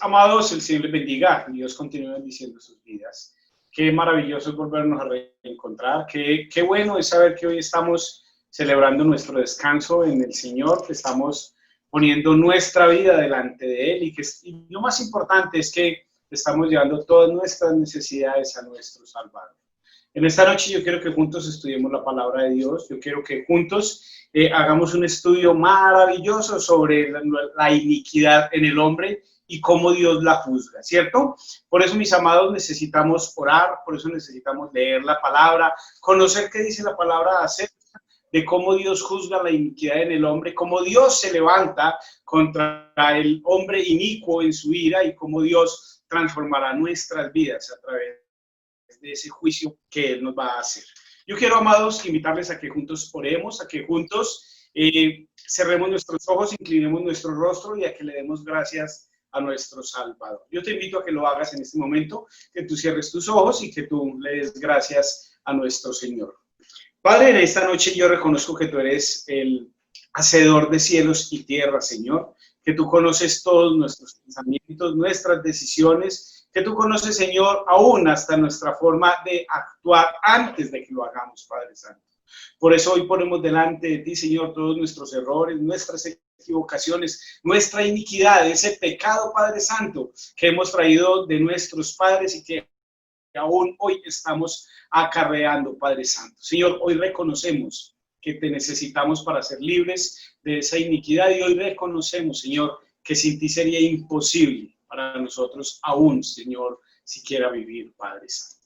Amados, el Señor les bendiga. Dios continúe bendiciendo sus vidas. Qué maravilloso es volvernos a reencontrar. Qué bueno es saber que hoy estamos celebrando nuestro descanso en el Señor, que estamos poniendo nuestra vida delante de Él y lo más importante es que estamos llevando todas nuestras necesidades a nuestro Salvador. En esta noche yo quiero que juntos estudiemos la palabra de Dios. Yo quiero que juntos hagamos un estudio maravilloso sobre la iniquidad en el hombre y cómo Dios la juzga, ¿cierto? Por eso, mis amados, necesitamos orar, por eso necesitamos leer la palabra, conocer qué dice la palabra acerca de cómo Dios juzga la iniquidad en el hombre, cómo Dios se levanta contra el hombre inicuo en su ira y cómo Dios transformará nuestras vidas a través de ese juicio que Él nos va a hacer. Yo quiero, amados, invitarles a que juntos oremos, a que juntos cerremos nuestros ojos, inclinemos nuestro rostro y a que le demos gracias a nuestro Salvador. Yo te invito a que lo hagas en este momento, que tú cierres tus ojos y que tú le des gracias a nuestro Señor. Padre, en esta noche yo reconozco que tú eres el hacedor de cielos y tierra, Señor, que tú conoces todos nuestros pensamientos, nuestras decisiones, que tú conoces, Señor, aún hasta nuestra forma de actuar antes de que lo hagamos, Padre Santo. Por eso hoy ponemos delante de ti, Señor, todos nuestros errores, nuestras equivocaciones, nuestra iniquidad, ese pecado, Padre Santo, que hemos traído de nuestros padres y que aún hoy estamos acarreando, Padre Santo. Señor, hoy reconocemos que te necesitamos para ser libres de esa iniquidad y hoy reconocemos, Señor, que sin ti sería imposible para nosotros aún, Señor, siquiera vivir, Padre Santo.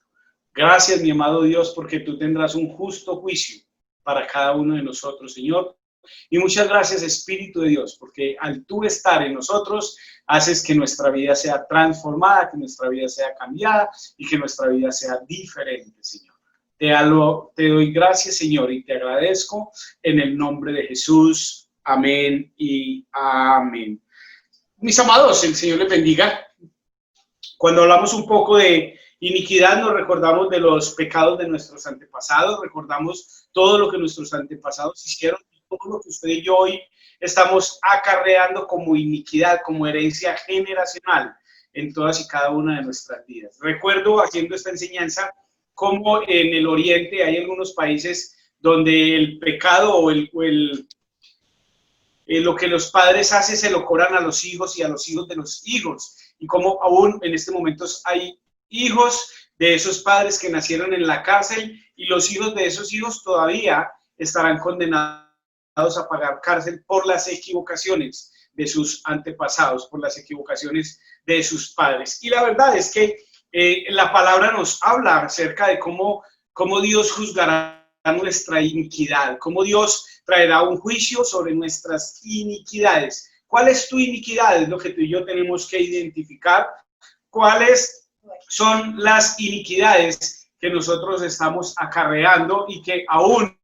Gracias, mi amado Dios, porque tú tendrás un justo juicio para cada uno de nosotros, Señor. Y muchas gracias, Espíritu de Dios, porque al tú estar en nosotros, haces que nuestra vida sea transformada, que nuestra vida sea cambiada y que nuestra vida sea diferente, Señor. Te doy gracias, Señor, y te agradezco en el nombre de Jesús. Amén y amén. Mis amados, el Señor les bendiga. Cuando hablamos un poco de iniquidad, nos recordamos de los pecados de nuestros antepasados, recordamos todo lo que nuestros antepasados hicieron, todo lo que usted y yo hoy estamos acarreando como iniquidad, como herencia generacional en todas y cada una de nuestras vidas. Recuerdo haciendo esta enseñanza cómo en el oriente hay algunos países donde el pecado o lo que los padres hacen se lo cobran a los hijos y a los hijos de los hijos. Y como aún en este momento hay hijos de esos padres que nacieron en la cárcel y los hijos de esos hijos todavía estarán condenados a pagar cárcel por las equivocaciones de sus antepasados, por las equivocaciones de sus padres. Y la verdad es que la palabra nos habla acerca de cómo Dios juzgará nuestra iniquidad, cómo Dios traerá un juicio sobre nuestras iniquidades. ¿Cuál es tu iniquidad? Es lo que tú y yo tenemos que identificar. ¿Cuáles son las iniquidades que nosotros estamos acarreando y que aún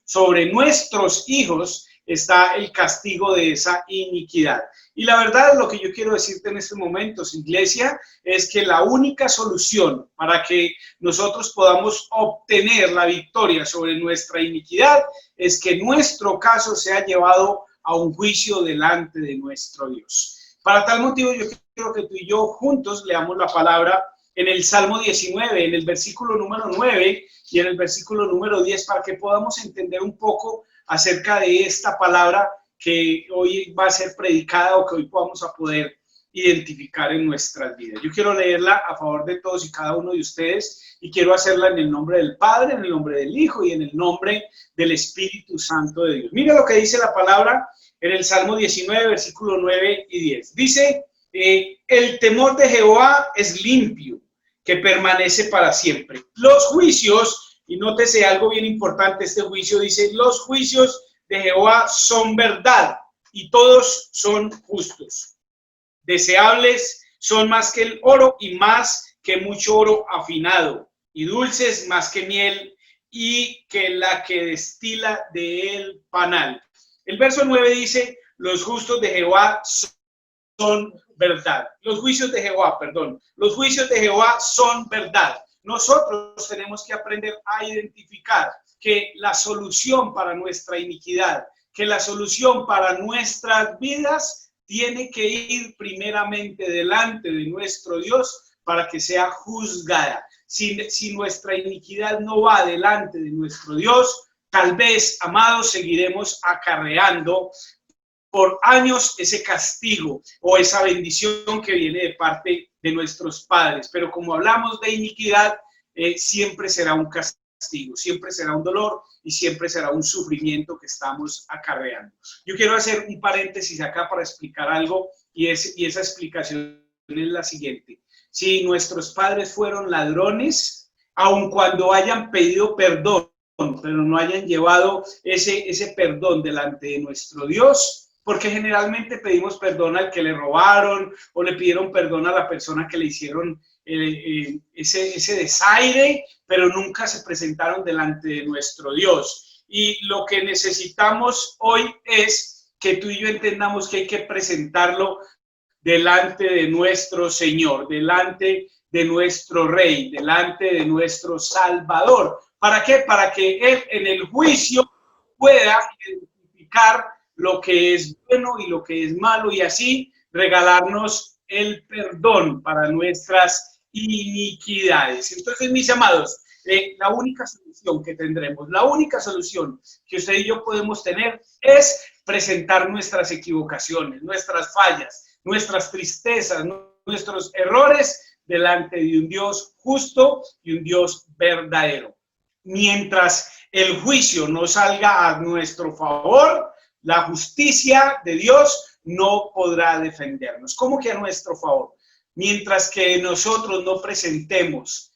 sobre nuestros hijos está el castigo de esa iniquidad? Y la verdad, lo que yo quiero decirte en estos momentos, iglesia, es que la única solución para que nosotros podamos obtener la victoria sobre nuestra iniquidad es que nuestro caso sea llevado a un juicio delante de nuestro Dios. Para tal motivo, yo quiero que tú y yo juntos leamos la palabra en el Salmo 19, en el versículo número 9 y en el versículo número 10, para que podamos entender un poco acerca de esta palabra que hoy va a ser predicada o que hoy podamos a poder identificar en nuestras vidas. Yo quiero leerla a favor de todos y cada uno de ustedes y quiero hacerla en el nombre del Padre, en el nombre del Hijo y en el nombre del Espíritu Santo de Dios. Mira lo que dice la palabra en el Salmo 19, versículo 9 y 10. Dice, el temor de Jehová es limpio, que permanece para siempre. Los juicios, y nótese algo bien importante, este juicio dice, los juicios de Jehová son verdad y todos son justos. Deseables son más que el oro y más que mucho oro afinado, y dulces más que miel y que la que destila de él panal. El verso 9 dice, los justos de Jehová son verdad. Los juicios de Jehová, perdón. Los juicios de Jehová son verdad. Nosotros tenemos que aprender a identificar que la solución para nuestra iniquidad, que la solución para nuestras vidas tiene que ir primeramente delante de nuestro Dios para que sea juzgada. Si nuestra iniquidad no va delante de nuestro Dios, tal vez, amados, seguiremos acarreando por años ese castigo o esa bendición que viene de parte de nuestros padres. Pero como hablamos de iniquidad, siempre será un castigo, siempre será un dolor y siempre será un sufrimiento que estamos acarreando. Yo quiero hacer un paréntesis acá para explicar algo y esa explicación es la siguiente. Si nuestros padres fueron ladrones, aun cuando hayan pedido perdón, pero no hayan llevado ese perdón delante de nuestro Dios, porque generalmente pedimos perdón al que le robaron o le pidieron perdón a la persona que le hicieron ese desaire, pero nunca se presentaron delante de nuestro Dios. Y lo que necesitamos hoy es que tú y yo entendamos que hay que presentarlo delante de nuestro Señor, delante de nuestro Rey, delante de nuestro Salvador. ¿Para qué? Para que Él en el juicio pueda identificar lo que es bueno y lo que es malo y así regalarnos el perdón para nuestras iniquidades. Entonces, mis amados, la única solución que tendremos, la única solución que usted y yo podemos tener es presentar nuestras equivocaciones, nuestras fallas, nuestras tristezas, nuestros errores delante de un Dios justo y un Dios verdadero. Mientras el juicio no salga a nuestro favor, la justicia de Dios no podrá defendernos. ¿Cómo que a nuestro favor? Mientras que nosotros no presentemos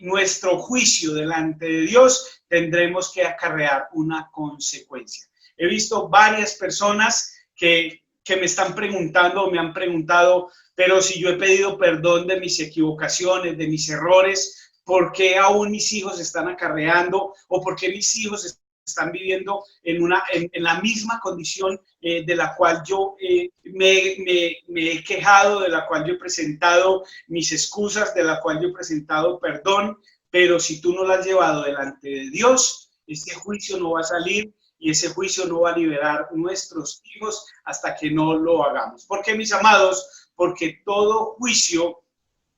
nuestro juicio delante de Dios, tendremos que acarrear una consecuencia. He visto varias personas que me están preguntando o me han preguntado, pero si yo he pedido perdón de mis equivocaciones, de mis errores, ¿por qué aún mis hijos están acarreando o por qué mis hijos están viviendo en la misma condición de la cual yo me he quejado, de la cual yo he presentado mis excusas, de la cual yo he presentado perdón? Pero si tú no lo has llevado delante de Dios, ese juicio no va a salir y ese juicio no va a liberar nuestros hijos hasta que no lo hagamos. ¿Por qué, mis amados? Porque todo juicio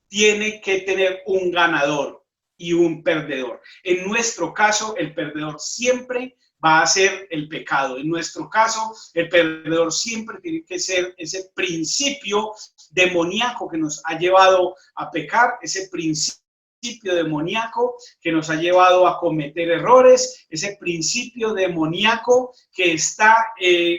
tiene que tener un ganador y un perdedor. En nuestro caso, el perdedor siempre va a ser el pecado. En nuestro caso, el perdedor siempre tiene que ser ese principio demoníaco que nos ha llevado a pecar, ese principio demoníaco que nos ha llevado a cometer errores, ese principio demoníaco que está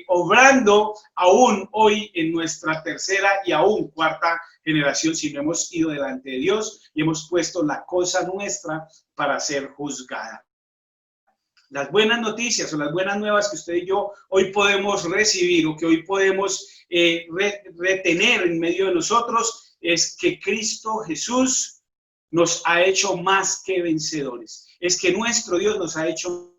obrando aún hoy en nuestra tercera y aún cuarta generación, si no hemos ido delante de Dios y hemos puesto la cosa nuestra para ser juzgada. Las buenas noticias o las buenas nuevas que usted y yo hoy podemos recibir o que hoy podemos retener en medio de nosotros es que Cristo Jesús nos ha hecho más que vencedores. Es que nuestro Dios nos ha hecho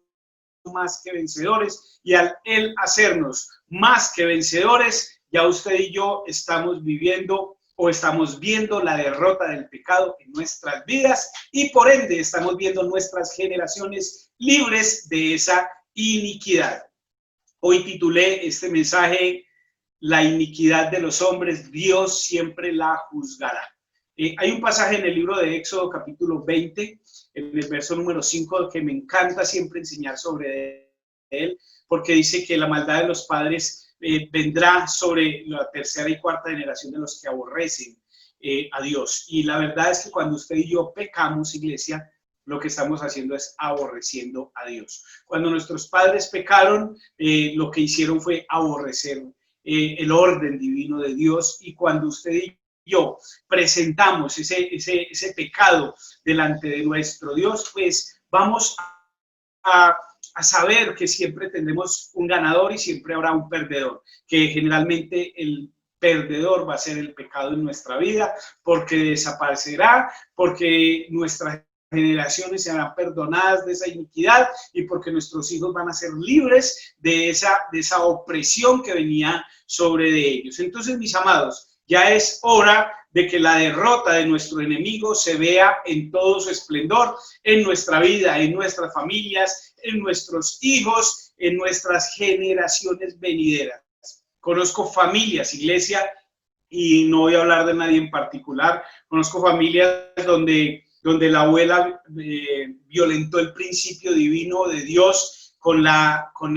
más que vencedores y al Él hacernos más que vencedores, ya usted y yo estamos viviendo o estamos viendo la derrota del pecado en nuestras vidas y por ende estamos viendo nuestras generaciones libres de esa iniquidad. Hoy titulé este mensaje, La iniquidad de los hombres, Dios siempre la juzgará. Hay un pasaje en el libro de Éxodo capítulo 20, en el verso número 5, que me encanta siempre enseñar sobre él, porque dice que la maldad de los padres vendrá sobre la tercera y cuarta generación de los que aborrecen a Dios. Y la verdad es que cuando usted y yo pecamos, iglesia, lo que estamos haciendo es aborreciendo a Dios. Cuando nuestros padres pecaron, lo que hicieron fue aborrecer el orden divino de Dios. Y cuando usted y yo presentamos ese pecado delante de nuestro Dios, pues vamos a saber que siempre tendremos un ganador y siempre habrá un perdedor, que generalmente el perdedor va a ser el pecado en nuestra vida, porque desaparecerá, porque nuestras generaciones serán perdonadas de esa iniquidad y porque nuestros hijos van a ser libres de esa opresión que venía sobre de ellos. Entonces, mis amados, ya es hora de que la derrota de nuestro enemigo se vea en todo su esplendor, en nuestra vida, en nuestras familias, en nuestros hijos, en nuestras generaciones venideras. conozco familias, iglesia, y no voy a hablar de nadie en particular, conozco familias donde la abuela violentó el principio divino de Dios con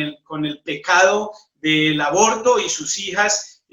el pecado del aborto, y sus hijas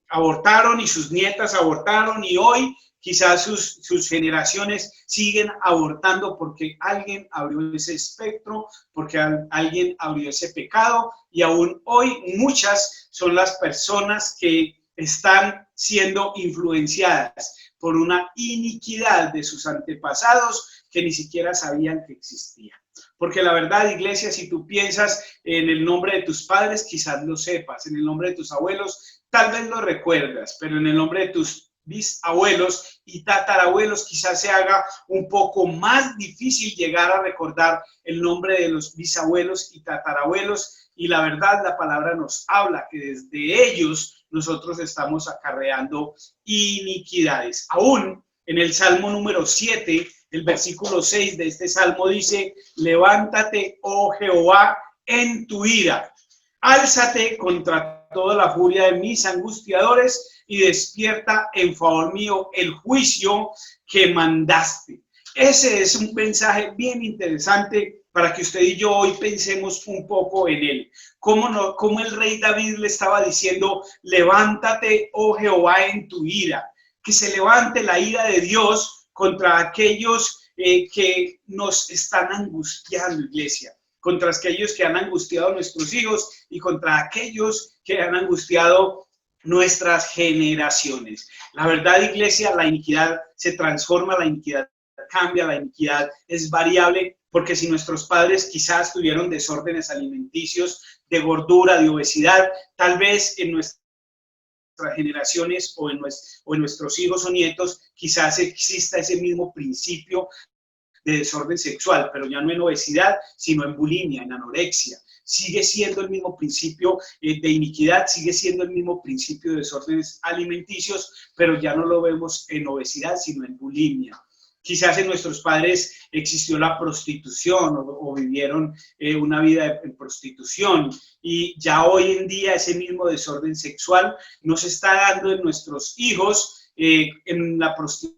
abortaron y sus nietas abortaron, y hoy quizás sus generaciones siguen abortando porque alguien abrió ese espectro, porque alguien abrió ese pecado, y aún hoy muchas son las personas que están siendo influenciadas por una iniquidad de sus antepasados que ni siquiera sabían que existía. Porque la verdad, iglesia, si tú piensas en el nombre de tus padres, quizás lo sepas, en el nombre de tus abuelos, tal vez lo recuerdas, pero en el nombre de tus bisabuelos y tatarabuelos quizás se haga un poco más difícil llegar a recordar el nombre de los bisabuelos y tatarabuelos, y la verdad, la palabra nos habla que desde ellos nosotros estamos acarreando iniquidades. Aún en el Salmo número 7, el versículo 6 de este Salmo dice: levántate, oh Jehová, en tu ira, álzate contra toda la furia de mis angustiadores y despierta en favor mío el juicio que mandaste. Ese es un mensaje bien interesante para que usted y yo hoy pensemos un poco en él. Cómo el rey David le estaba diciendo: levántate, oh Jehová, en tu ira. Que se levante la ira de Dios contra aquellos que nos están angustiando, iglesia. Contra aquellos que han angustiado a nuestros hijos y contra aquellos que han angustiado nuestras generaciones. La verdad, iglesia, la iniquidad se transforma, la iniquidad cambia, la iniquidad es variable, porque si nuestros padres quizás tuvieron desórdenes alimenticios, de gordura, de obesidad, tal vez en nuestras generaciones o en nuestros hijos o nietos quizás exista ese mismo principio de desorden sexual, pero ya no en obesidad, sino en bulimia, en anorexia. Sigue siendo el mismo principio de iniquidad, sigue siendo el mismo principio de desórdenes alimenticios, pero ya no lo vemos en obesidad, sino en bulimia. Quizás en nuestros padres existió la prostitución o vivieron una vida en prostitución, y ya hoy en día ese mismo desorden sexual no se está dando en nuestros hijos en la prostitución,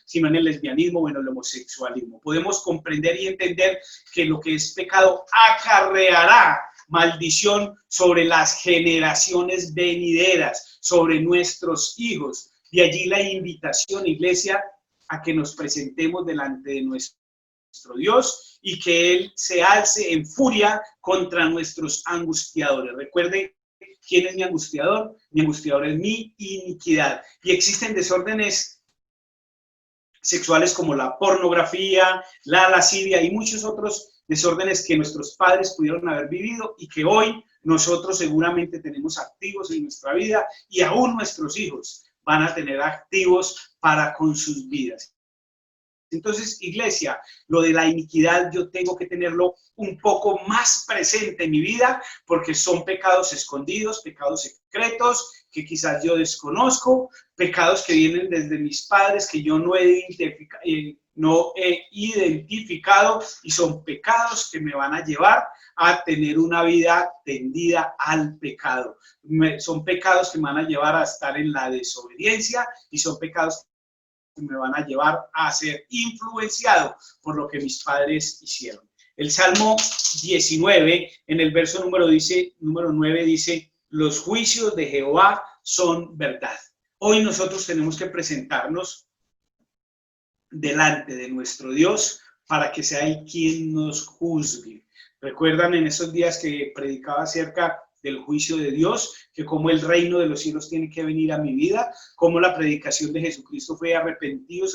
sino en el lesbianismo o en el homosexualismo. Podemos comprender y entender que lo que es pecado acarreará maldición sobre las generaciones venideras, sobre nuestros hijos. De allí la invitación, iglesia, a que nos presentemos delante de nuestro Dios y que Él se alce en furia contra nuestros angustiadores. Recuerde, ¿quién es mi angustiador? Mi angustiador es mi iniquidad. Y existen desórdenes sexuales como la pornografía, la lascivia y muchos otros desórdenes que nuestros padres pudieron haber vivido y que hoy nosotros seguramente tenemos activos en nuestra vida, y aún nuestros hijos van a tener activos para con sus vidas. Entonces, iglesia, lo de la iniquidad yo tengo que tenerlo un poco más presente en mi vida, porque son pecados escondidos, pecados secretos que quizás yo desconozco, pecados que vienen desde mis padres que yo no he identificado, y son pecados que me van a llevar a tener una vida tendida al pecado. Son pecados que me van a llevar a estar en la desobediencia, y son pecados que me van a llevar a ser influenciado por lo que mis padres hicieron. El Salmo 19, en el verso número 9, dice: los juicios de Jehová son verdad. Hoy nosotros tenemos que presentarnos delante de nuestro Dios para que sea Él quien nos juzgue. Recuerdan en esos días que predicaba acerca del juicio de Dios, que como el reino de los cielos tiene que venir a mi vida, como la predicación de Jesucristo fue arrepentidos,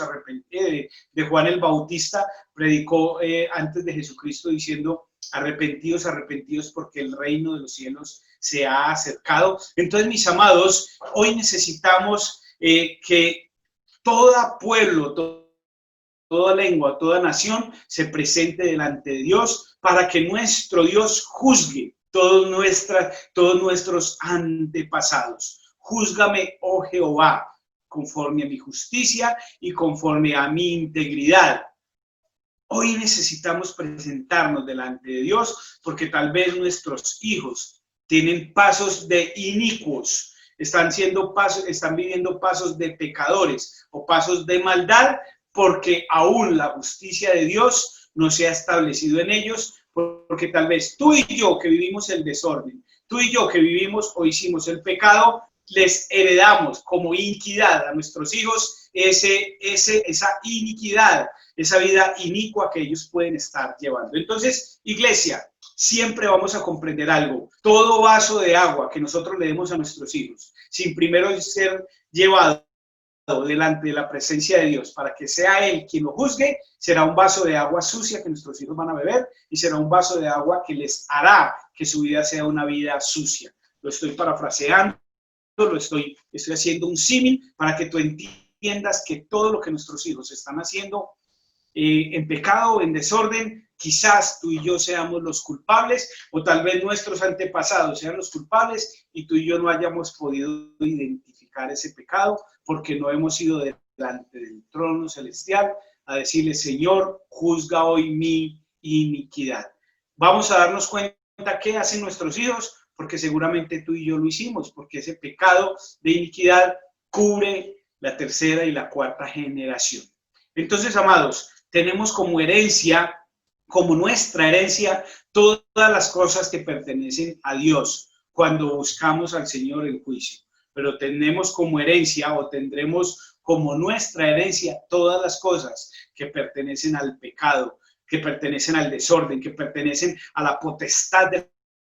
de Juan el Bautista predicó antes de Jesucristo diciendo: arrepentidos, arrepentidos, porque el reino de los cielos se ha acercado. Entonces, mis amados, hoy necesitamos que todo pueblo, toda lengua, toda nación se presente delante de Dios para que nuestro Dios juzgue todos nuestros antepasados. Júzgame, oh Jehová, conforme a mi justicia y conforme a mi integridad. Hoy necesitamos presentarnos delante de Dios porque tal vez nuestros hijos tienen pasos de inicuos, están viviendo pasos de pecadores o pasos de maldad, porque aún la justicia de Dios no se ha establecido en ellos, porque tal vez tú y yo que vivimos el desorden, tú y yo que vivimos o hicimos el pecado, les heredamos como iniquidad a nuestros hijos esa iniquidad, esa vida inicua que ellos pueden estar llevando. Entonces, iglesia, siempre vamos a comprender algo. Todo vaso de agua que nosotros le demos a nuestros hijos, sin primero ser llevado delante de la presencia de Dios para que sea Él quien lo juzgue, será un vaso de agua sucia que nuestros hijos van a beber y será un vaso de agua que les hará que su vida sea una vida sucia. Lo estoy parafraseando, estoy haciendo un símil para que tú entiendas que todo lo que nuestros hijos están haciendo en pecado, en desorden, quizás tú y yo seamos los culpables, o tal vez nuestros antepasados sean los culpables y tú y yo no hayamos podido identificar ese pecado porque no hemos ido delante del trono celestial a decirle: Señor, juzga hoy mi iniquidad. Vamos a darnos cuenta qué hacen nuestros hijos, porque seguramente tú y yo lo hicimos, porque ese pecado de iniquidad cubre la tercera y la cuarta generación. Entonces, amados, tenemos como herencia, como nuestra herencia, todas las cosas que pertenecen a Dios cuando buscamos al Señor en juicio. Pero tenemos como herencia, o tendremos como nuestra herencia, todas las cosas que pertenecen al pecado, que pertenecen al desorden, que pertenecen a la potestad de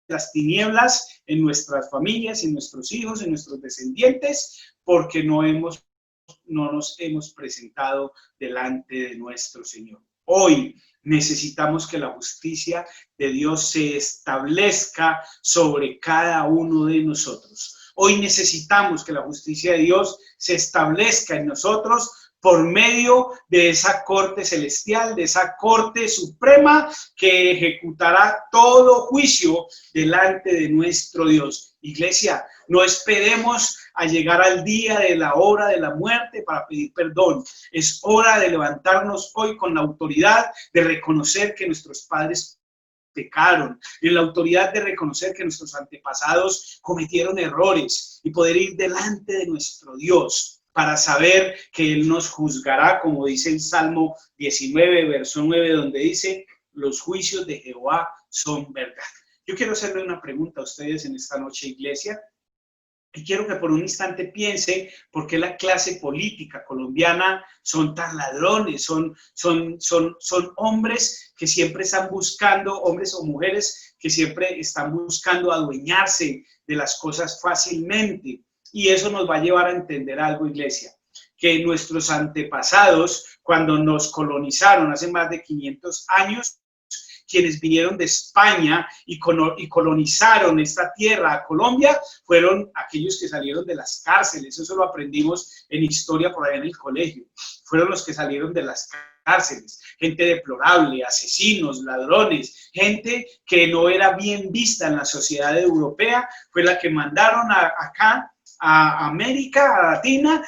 las tinieblas en nuestras familias, en nuestros hijos, en nuestros descendientes, porque no nos hemos presentado delante de nuestro Señor. Hoy necesitamos que la justicia de Dios se establezca sobre cada uno de nosotros. Hoy necesitamos que la justicia de Dios se establezca en nosotros por medio de esa corte celestial, de esa corte suprema que ejecutará todo juicio delante de nuestro Dios. Iglesia, no esperemos a llegar al día de la hora de la muerte para pedir perdón. Es hora de levantarnos hoy con la autoridad de reconocer que nuestros padres pecaron, en la autoridad de reconocer que nuestros antepasados cometieron errores y poder ir delante de nuestro Dios para saber que Él nos juzgará, como dice el Salmo 19, verso 9, donde dice: los juicios de Jehová son verdad. Yo quiero hacerle una pregunta a ustedes en esta noche, iglesia, y quiero que por un instante piense por qué la clase política colombiana son tan ladrones, son hombres que siempre están buscando, hombres o mujeres que siempre están buscando adueñarse de las cosas fácilmente. Y eso nos va a llevar a entender algo, iglesia, que nuestros antepasados, cuando nos colonizaron hace más de 500 años, quienes vinieron de España y colonizaron esta tierra, Colombia, fueron aquellos que salieron de las cárceles. Eso lo aprendimos en historia por allá en el colegio. Fueron los que salieron de las cárceles. Gente deplorable, asesinos, ladrones, gente que no era bien vista en la sociedad europea, fue la que mandaron acá a América Latina,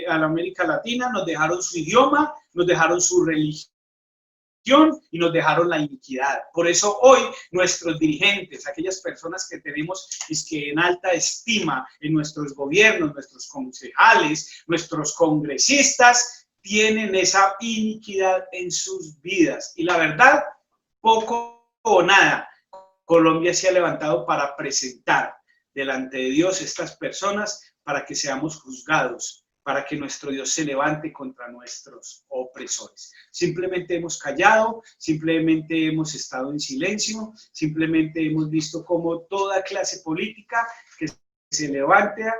a la América Latina, nos dejaron su idioma, nos dejaron su religión y nos dejaron la iniquidad. Por eso hoy nuestros dirigentes, aquellas personas que tenemos en alta estima en nuestros gobiernos, nuestros concejales, nuestros congresistas, tienen esa iniquidad en sus vidas. Y la verdad, poco o nada, Colombia se ha levantado para presentar delante de Dios estas personas para que seamos juzgados, para que nuestro Dios se levante contra nuestros opresores. Simplemente hemos callado, simplemente hemos estado en silencio, simplemente hemos visto cómo toda clase política que se levanta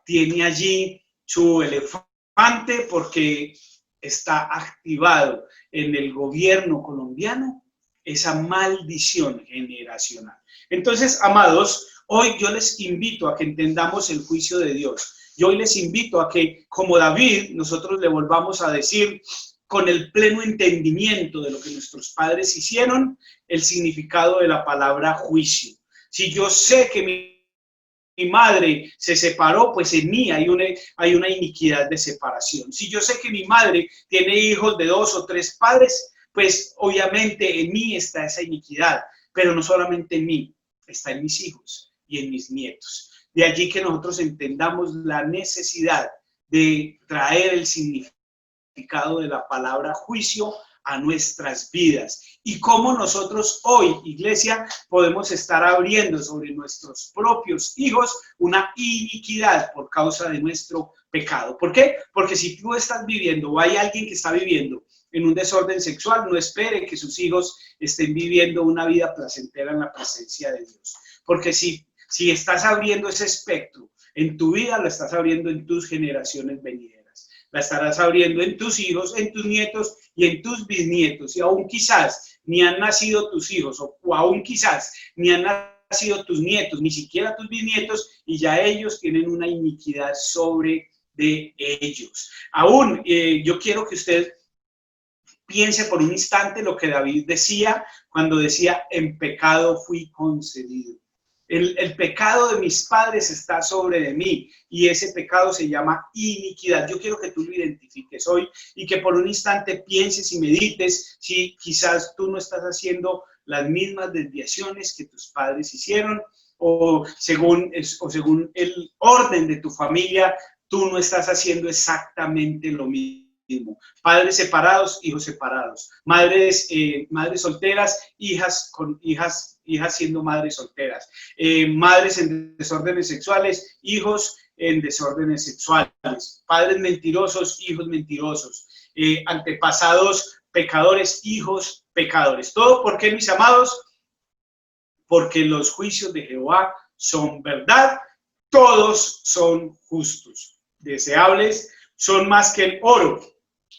tiene allí su elefante porque está activado en el gobierno colombiano esa maldición generacional. Entonces, amados, hoy yo les invito a que entendamos el juicio de Dios. Yo hoy les invito a que, como David, nosotros le volvamos a decir con el pleno entendimiento de lo que nuestros padres hicieron, el significado de la palabra juicio. Si yo sé que mi madre se separó, pues en mí hay una iniquidad de separación. Si yo sé que mi madre tiene hijos de 2 o 3 padres, pues obviamente en mí está esa iniquidad, pero no solamente en mí, está en mis hijos. y en mis nietos. De allí que nosotros entendamos la necesidad de traer el significado de la palabra juicio a nuestras vidas y cómo nosotros hoy, iglesia, podemos estar abriendo sobre nuestros propios hijos una iniquidad por causa de nuestro pecado. ¿Por qué? Porque si tú estás viviendo o hay alguien que está viviendo en un desorden sexual, no espere que sus hijos estén viviendo una vida placentera en la presencia de Dios. Porque si estás abriendo ese espectro en tu vida, lo estás abriendo en tus generaciones venideras. La estarás abriendo en tus hijos, en tus nietos y en tus bisnietos. Y aún quizás ni han nacido tus hijos, o aún quizás ni han nacido tus nietos, ni siquiera tus bisnietos, y ya ellos tienen una iniquidad sobre de ellos. Aún yo quiero que usted piense por un instante lo que David decía cuando decía, en pecado fui concebido. El pecado de mis padres está sobre de mí y ese pecado se llama iniquidad. Yo quiero que tú lo identifiques hoy y que por un instante pienses y medites si quizás tú no estás haciendo las mismas desviaciones que tus padres hicieron o según el orden de tu familia, tú no estás haciendo exactamente lo mismo. Padres separados, hijos separados. Madres solteras, hijas siendo madres solteras. Madres en desórdenes sexuales, hijos en desórdenes sexuales. Padres mentirosos, hijos mentirosos. Antepasados pecadores, hijos pecadores. ¿Todo por qué, mis amados? Porque los juicios de Jehová son verdad, todos son justos. Deseables son más que el oro.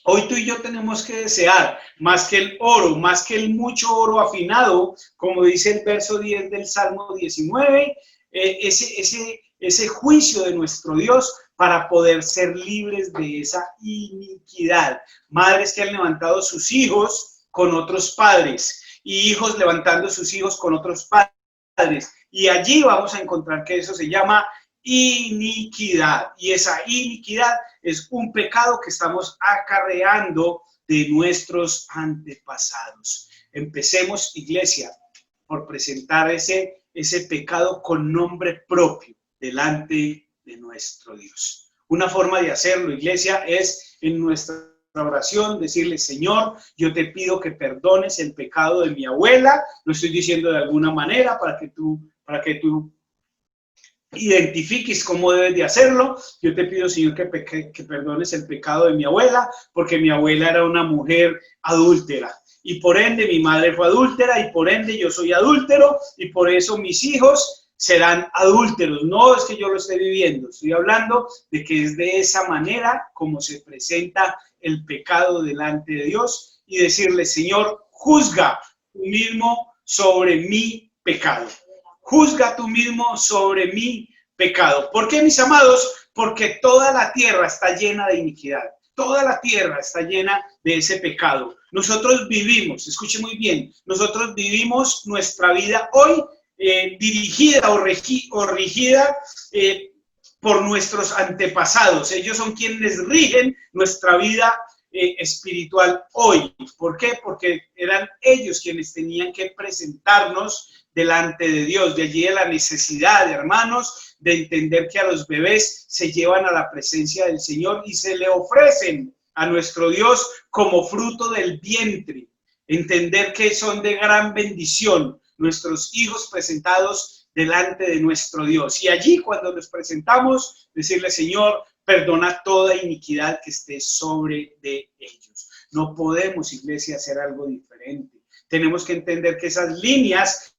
Hoy tú y yo tenemos que desear más que el oro, más que el mucho oro afinado, como dice el verso 10 del Salmo 19, ese juicio de nuestro Dios para poder ser libres de esa iniquidad. Madres que han levantado sus hijos con otros padres y hijos levantando sus hijos con otros padres. Y allí vamos a encontrar que eso se llama iniquidad, y esa iniquidad es un pecado que estamos acarreando de nuestros antepasados. Empecemos, iglesia, por presentar ese pecado con nombre propio delante de nuestro Dios. Una forma de hacerlo, iglesia, es en nuestra oración decirle, Señor, yo te pido que perdones el pecado de mi abuela. Lo estoy diciendo de alguna manera para que tú identifiques cómo debes de hacerlo. Yo te pido, Señor, que perdones el pecado de mi abuela, porque mi abuela era una mujer adúltera. Y por ende mi madre fue adúltera y por ende yo soy adúltero y por eso mis hijos serán adúlteros. No es que yo lo esté viviendo, estoy hablando de que es de esa manera como se presenta el pecado delante de Dios y decirle, Señor, juzga tú mismo sobre mi pecado. Juzga tú mismo sobre mi pecado. ¿Por qué, mis amados? Porque toda la tierra está llena de iniquidad. Toda la tierra está llena de ese pecado. Nosotros vivimos, escuche muy bien, nosotros vivimos nuestra vida hoy dirigida o regida por nuestros antepasados. Ellos son quienes rigen nuestra vida espiritual hoy. ¿Por qué? Porque eran ellos quienes tenían que presentarnos delante de Dios. De allí la necesidad, hermanos, de entender que a los bebés se llevan a la presencia del Señor y se le ofrecen a nuestro Dios como fruto del vientre. Entender que son de gran bendición nuestros hijos presentados delante de nuestro Dios. Y allí cuando los presentamos, decirle, Señor, perdona toda iniquidad que esté sobre de ellos. No podemos, iglesia, hacer algo diferente. Tenemos que entender que esas líneas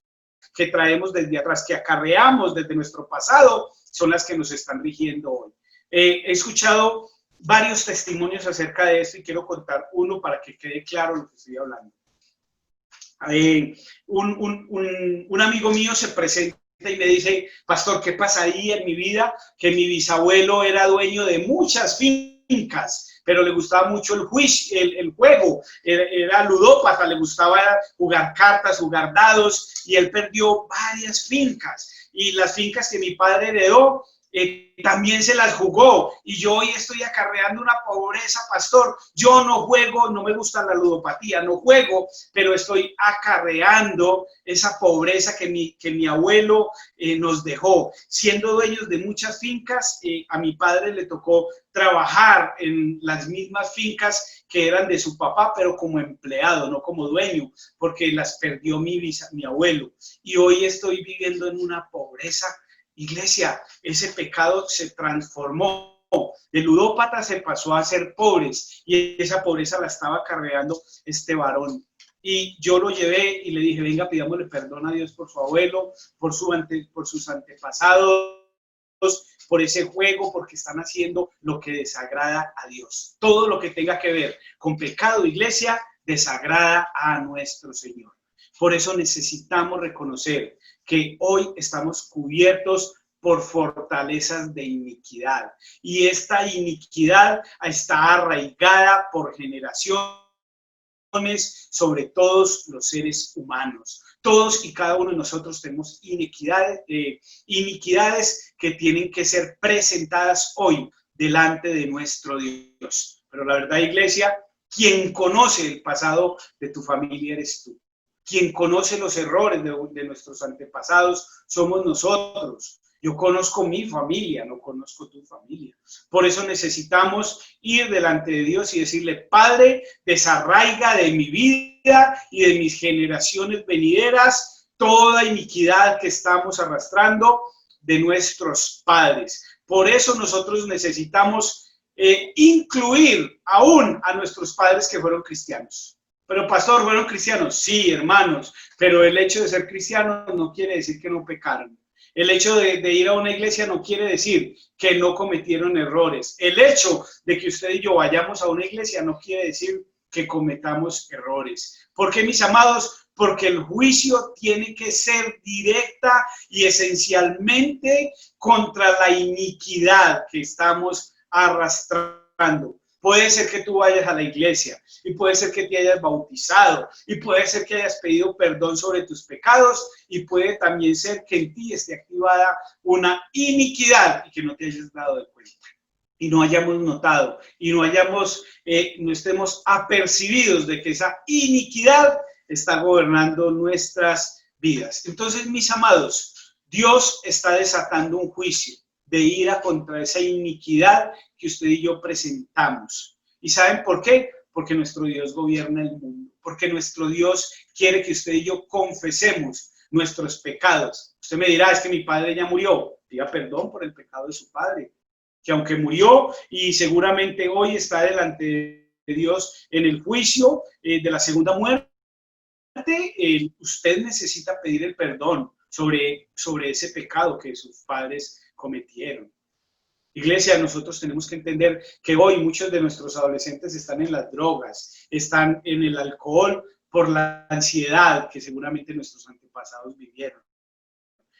que traemos desde atrás, que acarreamos desde nuestro pasado, son las que nos están rigiendo hoy. He escuchado varios testimonios acerca de esto y quiero contar uno para que quede claro lo que estoy hablando. Un amigo mío se presenta y me dice, pastor, ¿qué pasaría en mi vida? Que mi bisabuelo era dueño de muchas fincas, pero le gustaba mucho el juego, era ludópata, le gustaba jugar cartas, jugar dados, y él perdió varias fincas. Y las fincas que mi padre heredó también se las jugó, y yo hoy estoy acarreando una pobreza, pastor. Yo no juego, no me gusta la ludopatía, no juego, pero estoy acarreando esa pobreza que mi abuelo nos dejó. Siendo dueños de muchas fincas, a mi padre le tocó trabajar en las mismas fincas que eran de su papá, pero como empleado, no como dueño, porque las perdió mi abuelo. Y hoy estoy viviendo en una pobreza. Iglesia, ese pecado se transformó. De ludópata se pasó a ser pobres, y esa pobreza la estaba cargando este varón. Y yo lo llevé y le dije, venga, pidámosle perdón a Dios por su abuelo, por sus antepasados, por ese juego, porque están haciendo lo que desagrada a Dios. Todo lo que tenga que ver con pecado, iglesia, desagrada a nuestro Señor. Por eso necesitamos reconocer que hoy estamos cubiertos por fortalezas de iniquidad. Y esta iniquidad está arraigada por generaciones sobre todos los seres humanos. Todos y cada uno de nosotros tenemos iniquidades que tienen que ser presentadas hoy delante de nuestro Dios. Pero la verdad, iglesia, quien conoce el pasado de tu familia eres tú. Quien conoce los errores de nuestros antepasados somos nosotros. Yo conozco mi familia, no conozco tu familia. Por eso necesitamos ir delante de Dios y decirle, Padre, desarraiga de mi vida y de mis generaciones venideras toda iniquidad que estamos arrastrando de nuestros padres. Por eso nosotros necesitamos incluir aún a nuestros padres que fueron cristianos. Pero pastor, ¿fueron cristianos? Sí, hermanos, pero el hecho de ser cristiano no quiere decir que no pecaron. El hecho de ir a una iglesia no quiere decir que no cometieron errores. El hecho de que usted y yo vayamos a una iglesia no quiere decir que cometamos errores. ¿Por qué, mis amados? Porque el juicio tiene que ser directa y esencialmente contra la iniquidad que estamos arrastrando. Puede ser que tú vayas a la iglesia y puede ser que te hayas bautizado y puede ser que hayas pedido perdón sobre tus pecados y puede también ser que en ti esté activada una iniquidad y que no te hayas dado de cuenta y no hayamos notado y no estemos apercibidos de que esa iniquidad está gobernando nuestras vidas. Entonces, mis amados, Dios está desatando un juicio de ira contra esa iniquidad que usted y yo presentamos. ¿Y saben por qué? Porque nuestro Dios gobierna el mundo, porque nuestro Dios quiere que usted y yo confesemos nuestros pecados. Usted me dirá, es que mi padre ya murió. Pida perdón por el pecado de su padre, que aunque murió y seguramente hoy está delante de Dios en el juicio de la segunda muerte, usted necesita pedir el perdón sobre ese pecado que sus padres cometieron. Iglesia, nosotros tenemos que entender que hoy muchos de nuestros adolescentes están en las drogas, están en el alcohol por la ansiedad que seguramente nuestros antepasados vivieron.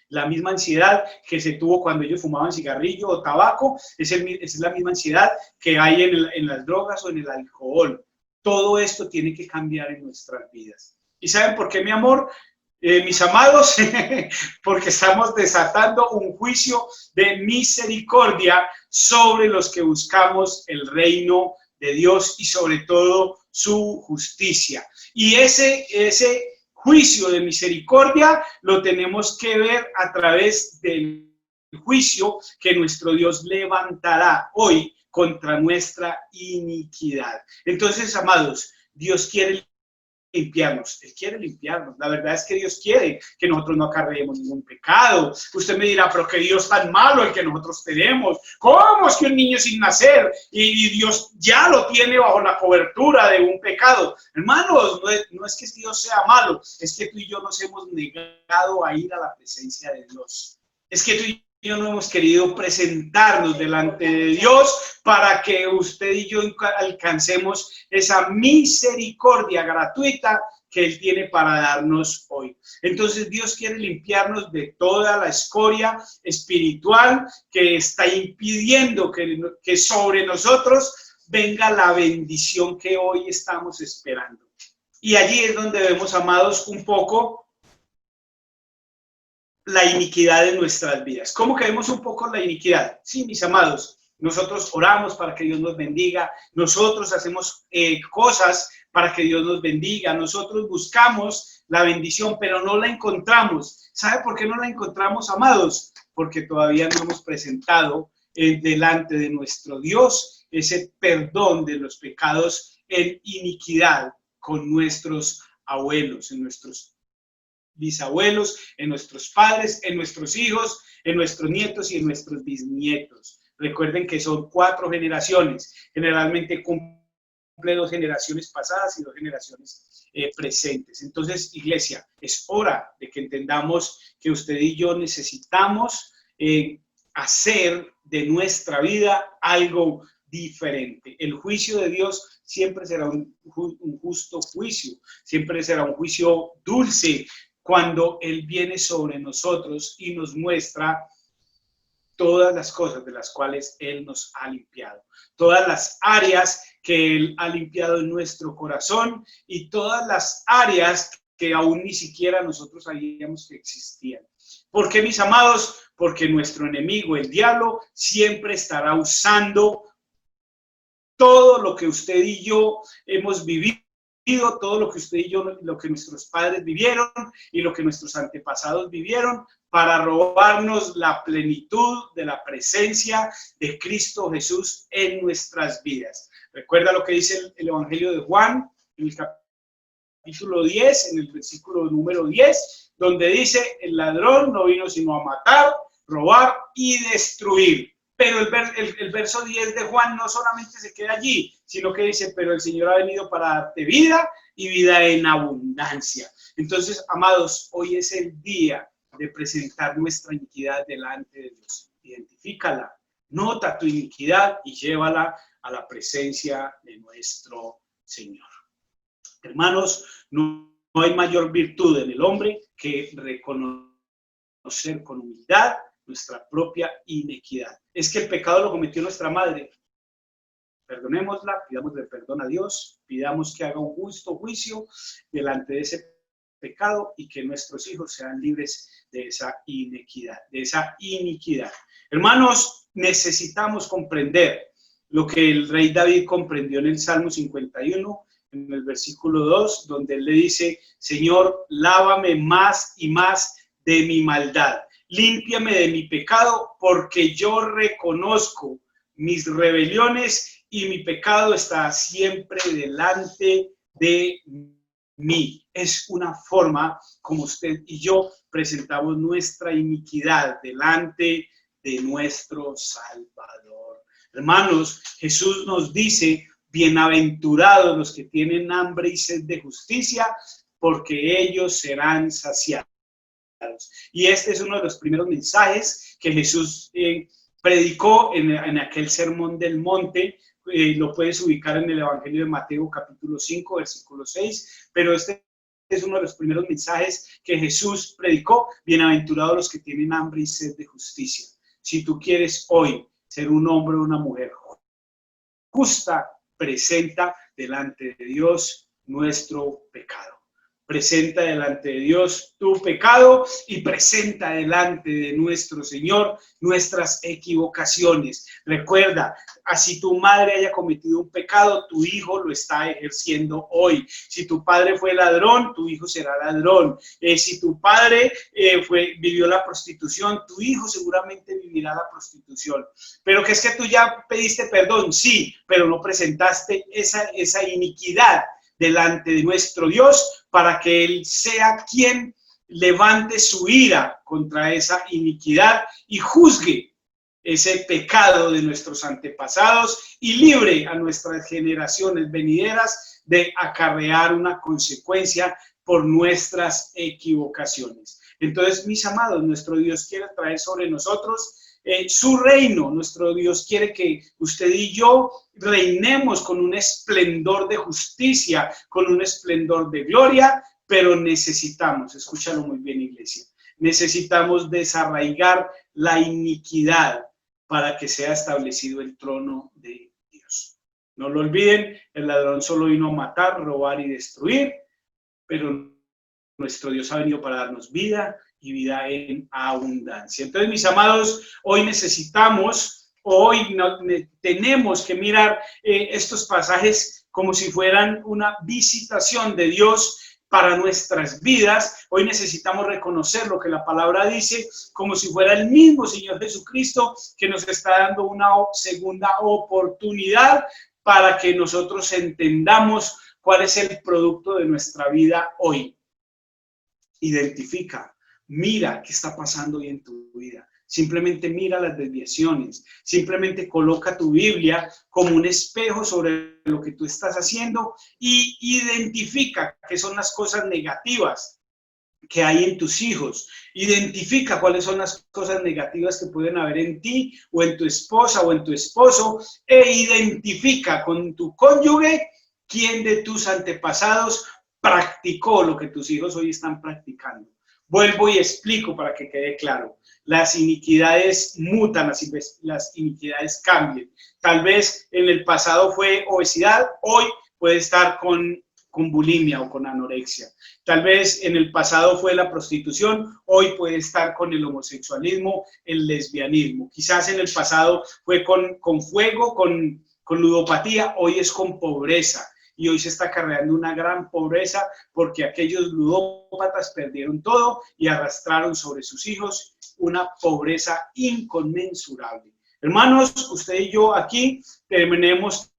La misma ansiedad que se tuvo cuando ellos fumaban cigarrillo o tabaco, es la misma ansiedad que hay en las drogas o en el alcohol. Todo esto tiene que cambiar en nuestras vidas. ¿Y saben por qué, mi amor? Mis amados, porque estamos desatando un juicio de misericordia sobre los que buscamos el reino de Dios y sobre todo su justicia. Y ese juicio de misericordia lo tenemos que ver a través del juicio que nuestro Dios levantará hoy contra nuestra iniquidad. Entonces, amados, Dios quiere limpiarnos, Él quiere limpiarnos. La verdad es que Dios quiere que nosotros no acarreemos ningún pecado. Usted me dirá, pero qué Dios tan malo el que nosotros tenemos. ¿Cómo es que un niño sin nacer y Dios ya lo tiene bajo la cobertura de un pecado? Hermanos, no es que Dios sea malo, es que tú y yo nos hemos negado a ir a la presencia de Dios. Es que tú y yo no hemos querido presentarnos delante de Dios para que usted y yo alcancemos esa misericordia gratuita que Él tiene para darnos hoy. Entonces Dios quiere limpiarnos de toda la escoria espiritual que está impidiendo que sobre nosotros venga la bendición que hoy estamos esperando. Y allí es donde vemos, amados, un poco la iniquidad en nuestras vidas. ¿Cómo que vemos un poco la iniquidad? Sí, mis amados, nosotros oramos para que Dios nos bendiga, nosotros hacemos cosas para que Dios nos bendiga, nosotros buscamos la bendición, pero no la encontramos. ¿Sabe por qué no la encontramos, amados? Porque todavía no hemos presentado delante de nuestro Dios ese perdón de los pecados en iniquidad con nuestros abuelos, en nuestros bisabuelos, en nuestros padres, en nuestros hijos, en nuestros nietos y en nuestros bisnietos. Recuerden que son 4 generaciones. Generalmente cumple 2 generaciones pasadas y 2 generaciones presentes. Entonces, iglesia, es hora de que entendamos que usted y yo necesitamos hacer de nuestra vida algo diferente. El juicio de Dios siempre será un justo juicio, siempre será un juicio dulce cuando Él viene sobre nosotros y nos muestra todas las cosas de las cuales Él nos ha limpiado, todas las áreas que Él ha limpiado en nuestro corazón y todas las áreas que aún ni siquiera nosotros sabíamos que existían. ¿Por qué, mis amados? Porque nuestro enemigo, el diablo, siempre estará usando todo lo que usted y yo hemos vivido, todo lo que usted y yo, lo que nuestros padres vivieron y lo que nuestros antepasados vivieron para robarnos la plenitud de la presencia de Cristo Jesús en nuestras vidas. Recuerda lo que dice el Evangelio de Juan, en el capítulo 10, en el versículo número 10, donde dice, el ladrón no vino sino a matar, robar y destruir. Pero el verso 10 de Juan no solamente se queda allí, sino que dice, pero el Señor ha venido para darte vida y vida en abundancia. Entonces, amados, hoy es el día de presentar nuestra iniquidad delante de Dios. Identifícala, nota tu iniquidad y llévala a la presencia de nuestro Señor. Hermanos, no hay mayor virtud en el hombre que reconocer con humildad nuestra propia inequidad. Es que el pecado lo cometió nuestra madre. Perdonémosla, pidámosle perdón a Dios, pidamos que haga un justo juicio delante de ese pecado y que nuestros hijos sean libres de esa inequidad, de esa iniquidad. Hermanos, necesitamos comprender lo que el rey David comprendió en el Salmo 51, en el versículo 2, donde él le dice, Señor, lávame más y más de mi maldad. Límpiame de mi pecado, porque yo reconozco mis rebeliones y mi pecado está siempre delante de mí. Es una forma como usted y yo presentamos nuestra iniquidad delante de nuestro Salvador. Hermanos, Jesús nos dice, bienaventurados los que tienen hambre y sed de justicia, porque ellos serán saciados. Y este es uno de los primeros mensajes que Jesús predicó en aquel sermón del monte. Lo puedes ubicar en el Evangelio de Mateo capítulo 5, versículo 6, pero este es uno de los primeros mensajes que Jesús predicó, bienaventurados los que tienen hambre y sed de justicia. Si tú quieres hoy ser un hombre o una mujer justa, presenta delante de Dios nuestro pecado. Presenta delante de Dios tu pecado y presenta delante de nuestro Señor nuestras equivocaciones. Recuerda, así tu madre haya cometido un pecado, tu hijo lo está ejerciendo hoy. Si tu padre fue ladrón, tu hijo será ladrón. Si tu padre vivió la prostitución, tu hijo seguramente vivirá la prostitución. Pero que es que tú ya pediste perdón, sí, pero no presentaste esa iniquidad delante de nuestro Dios para que Él sea quien levante su ira contra esa iniquidad y juzgue ese pecado de nuestros antepasados y libre a nuestras generaciones venideras de acarrear una consecuencia por nuestras equivocaciones. Entonces, mis amados, nuestro Dios quiere traer sobre nosotros su reino. Nuestro Dios quiere que usted y yo reinemos con un esplendor de justicia, con un esplendor de gloria, pero necesitamos, escúchalo muy bien, iglesia, necesitamos desarraigar la iniquidad para que sea establecido el trono de Dios. No lo olviden, el ladrón solo vino a matar, robar y destruir, pero nuestro Dios ha venido para darnos vida y vida en abundancia. Entonces, mis amados, tenemos que mirar estos pasajes como si fueran una visitación de Dios para nuestras vidas. Hoy necesitamos reconocer lo que la palabra dice como si fuera el mismo Señor Jesucristo que nos está dando una segunda oportunidad para que nosotros entendamos cuál es el producto de nuestra vida hoy. Identifica, mira qué está pasando hoy en tu vida. Simplemente mira las desviaciones, simplemente coloca tu Biblia como un espejo sobre lo que tú estás haciendo y identifica qué son las cosas negativas que hay en tus hijos. Identifica cuáles son las cosas negativas que pueden haber en ti o en tu esposa o en tu esposo e identifica con tu cónyuge quién de tus antepasados practicó lo que tus hijos hoy están practicando. Vuelvo y explico para que quede claro. Las iniquidades mutan, las iniquidades cambian. Tal vez en el pasado fue obesidad, hoy puede estar con bulimia o con anorexia. Tal vez en el pasado fue la prostitución, hoy puede estar con el homosexualismo, el lesbianismo. Quizás en el pasado fue con juego, con ludopatía, hoy es con pobreza. Y hoy se está acarreando una gran pobreza porque aquellos ludópatas perdieron todo y arrastraron sobre sus hijos una pobreza inconmensurable. Hermanos, usted y yo aquí tenemos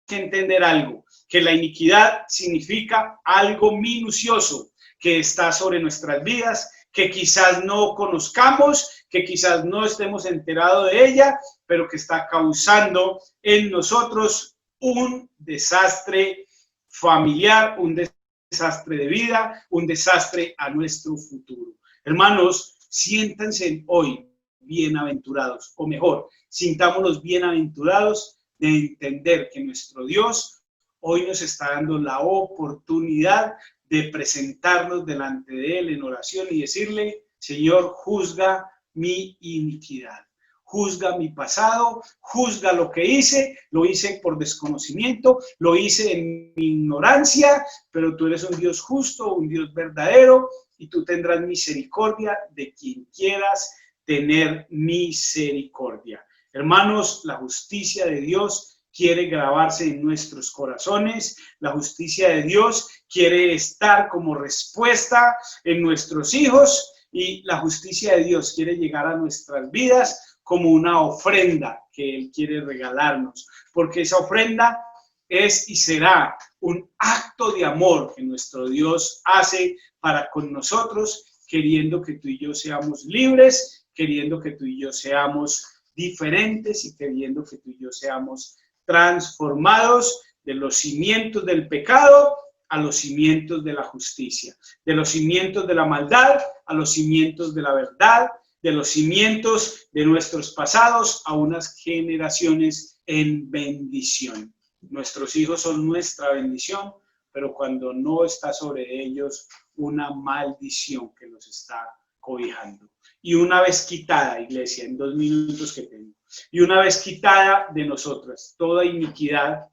que entender algo, que la iniquidad significa algo minucioso que está sobre nuestras vidas, que quizás no conozcamos, que quizás no estemos enterados de ella, pero que está causando en nosotros un desastre familiar, un desastre de vida, un desastre a nuestro futuro. Hermanos, siéntanse hoy bienaventurados, o mejor, sintámonos bienaventurados de entender que nuestro Dios hoy nos está dando la oportunidad de presentarnos delante de Él en oración y decirle: Señor, juzga mi iniquidad. Juzga mi pasado, juzga lo que hice, lo hice por desconocimiento, lo hice en mi ignorancia, pero tú eres un Dios justo, un Dios verdadero, y tú tendrás misericordia de quien quieras tener misericordia. Hermanos, la justicia de Dios quiere grabarse en nuestros corazones, la justicia de Dios quiere estar como respuesta en nuestros hijos, y la justicia de Dios quiere llegar a nuestras vidas como una ofrenda que Él quiere regalarnos, porque esa ofrenda es y será un acto de amor que nuestro Dios hace para con nosotros, queriendo que tú y yo seamos libres, queriendo que tú y yo seamos diferentes y queriendo que tú y yo seamos transformados de los cimientos del pecado a los cimientos de la justicia, de los cimientos de la maldad a los cimientos de la verdad, de los cimientos de nuestros pasados a unas generaciones en bendición. Nuestros hijos son nuestra bendición, pero cuando no está sobre ellos una maldición que los está cobijando. Y una vez quitada, iglesia, en 2 minutos que tengo, y una vez quitada de nosotras toda iniquidad,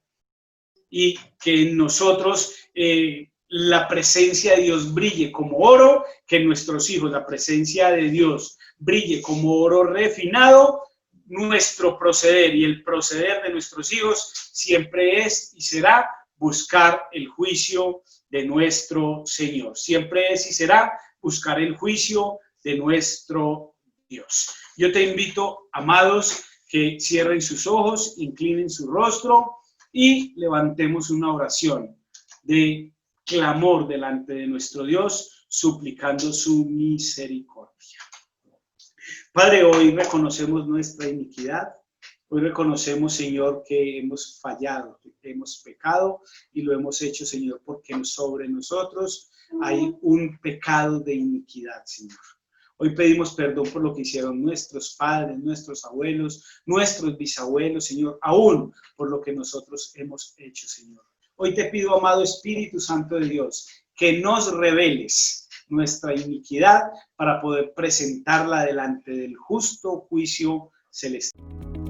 y que en nosotros la presencia de Dios brille como oro, que en nuestros hijos la presencia de Dios brille como oro refinado, nuestro proceder y el proceder de nuestros hijos siempre es y será buscar el juicio de nuestro Señor. Siempre es y será buscar el juicio de nuestro Dios. Yo te invito, amados, que cierren sus ojos, inclinen su rostro y levantemos una oración de clamor delante de nuestro Dios, suplicando su misericordia. Padre, hoy reconocemos nuestra iniquidad, hoy reconocemos, Señor, que hemos fallado, que hemos pecado y lo hemos hecho, Señor, porque sobre nosotros hay un pecado de iniquidad, Señor. Hoy pedimos perdón por lo que hicieron nuestros padres, nuestros abuelos, nuestros bisabuelos, Señor, aún por lo que nosotros hemos hecho, Señor. Hoy te pido, amado Espíritu Santo de Dios, que nos reveles nuestra iniquidad para poder presentarla delante del justo juicio celestial.